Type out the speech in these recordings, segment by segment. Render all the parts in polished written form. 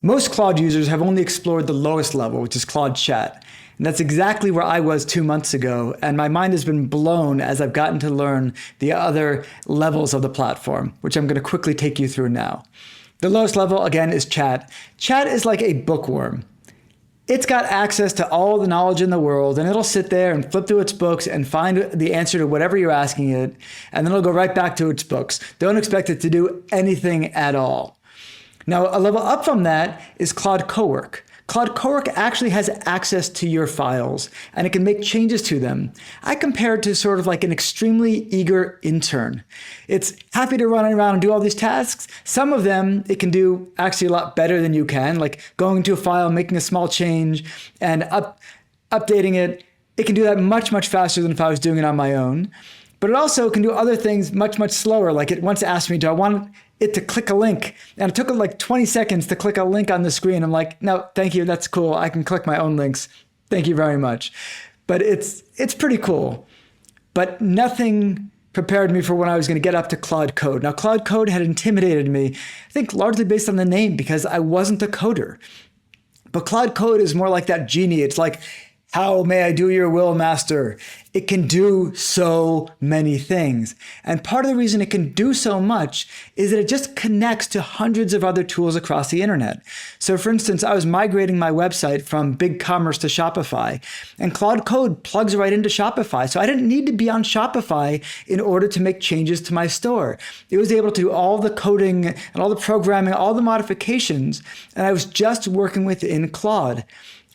Most Claude users have only explored the lowest level, which is Claude Chat. And that's exactly where I was 2 months ago. And my mind has been blown as I've gotten to learn the other levels of the platform, which I'm going to quickly take you through now. The lowest level, again, is Chat. Chat is like a bookworm. It's got access to all the knowledge in the world, and it'll sit there and flip through its books and find the answer to whatever you're asking it, and then it'll go right back to its books. Don't expect it to do anything at all. Now, a level up from that is Claude Cowork. Claude Cowork actually has access to your files, and it can make changes to them. I compare it to sort of like an extremely eager intern. It's happy to run around and do all these tasks. Some of them it can do actually a lot better than you can, like going into a file, making a small change, and updating it. It can do that much, much faster than if I was doing it on my own. But it also can do other things much, much slower. Like it once asked me, do I want it to click a link? And it took like 20 seconds to click a link on the screen. I'm like, no, thank you. That's cool. I can click my own links. Thank you very much. But it's pretty cool. But nothing prepared me for when I was going to get up to Claude Code. Now, Claude Code had intimidated me, I think largely based on the name, because I wasn't a coder. But Claude Code is more like that genie. It's like, how may I do your will, master? It can do so many things. And part of the reason it can do so much is that it just connects to hundreds of other tools across the internet. So for instance, I was migrating my website from BigCommerce to Shopify, and Claude Code plugs right into Shopify. So I didn't need to be on Shopify in order to make changes to my store. It was able to do all the coding and all the programming, all the modifications, and I was just working within Claude.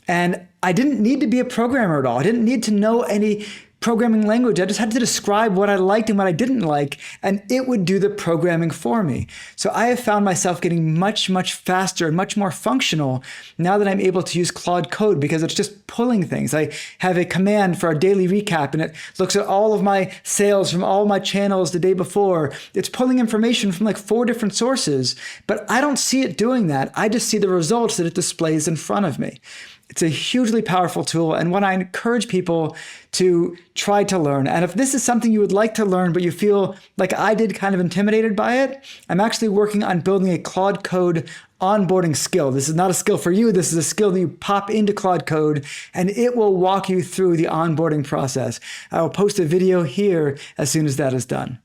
And I didn't need to be a programmer at all. I didn't need to know any programming language. I just had to describe what I liked and what I didn't like, and it would do the programming for me. So I have found myself getting much, much faster and much more functional now that I'm able to use Claude Code, because it's just pulling things. I have a command for a daily recap, and it looks at all of my sales from all my channels the day before. It's pulling information from like 4 different sources, but I don't see it doing that. I just see the results that it displays in front of me. It's a hugely powerful tool, and one I encourage people to try to learn. And if this is something you would like to learn, but you feel like I did, kind of intimidated by it, I'm actually working on building a Claude Code onboarding skill. This is not a skill for you. This is a skill that you pop into Claude Code, and it will walk you through the onboarding process. I will post a video here as soon as that is done.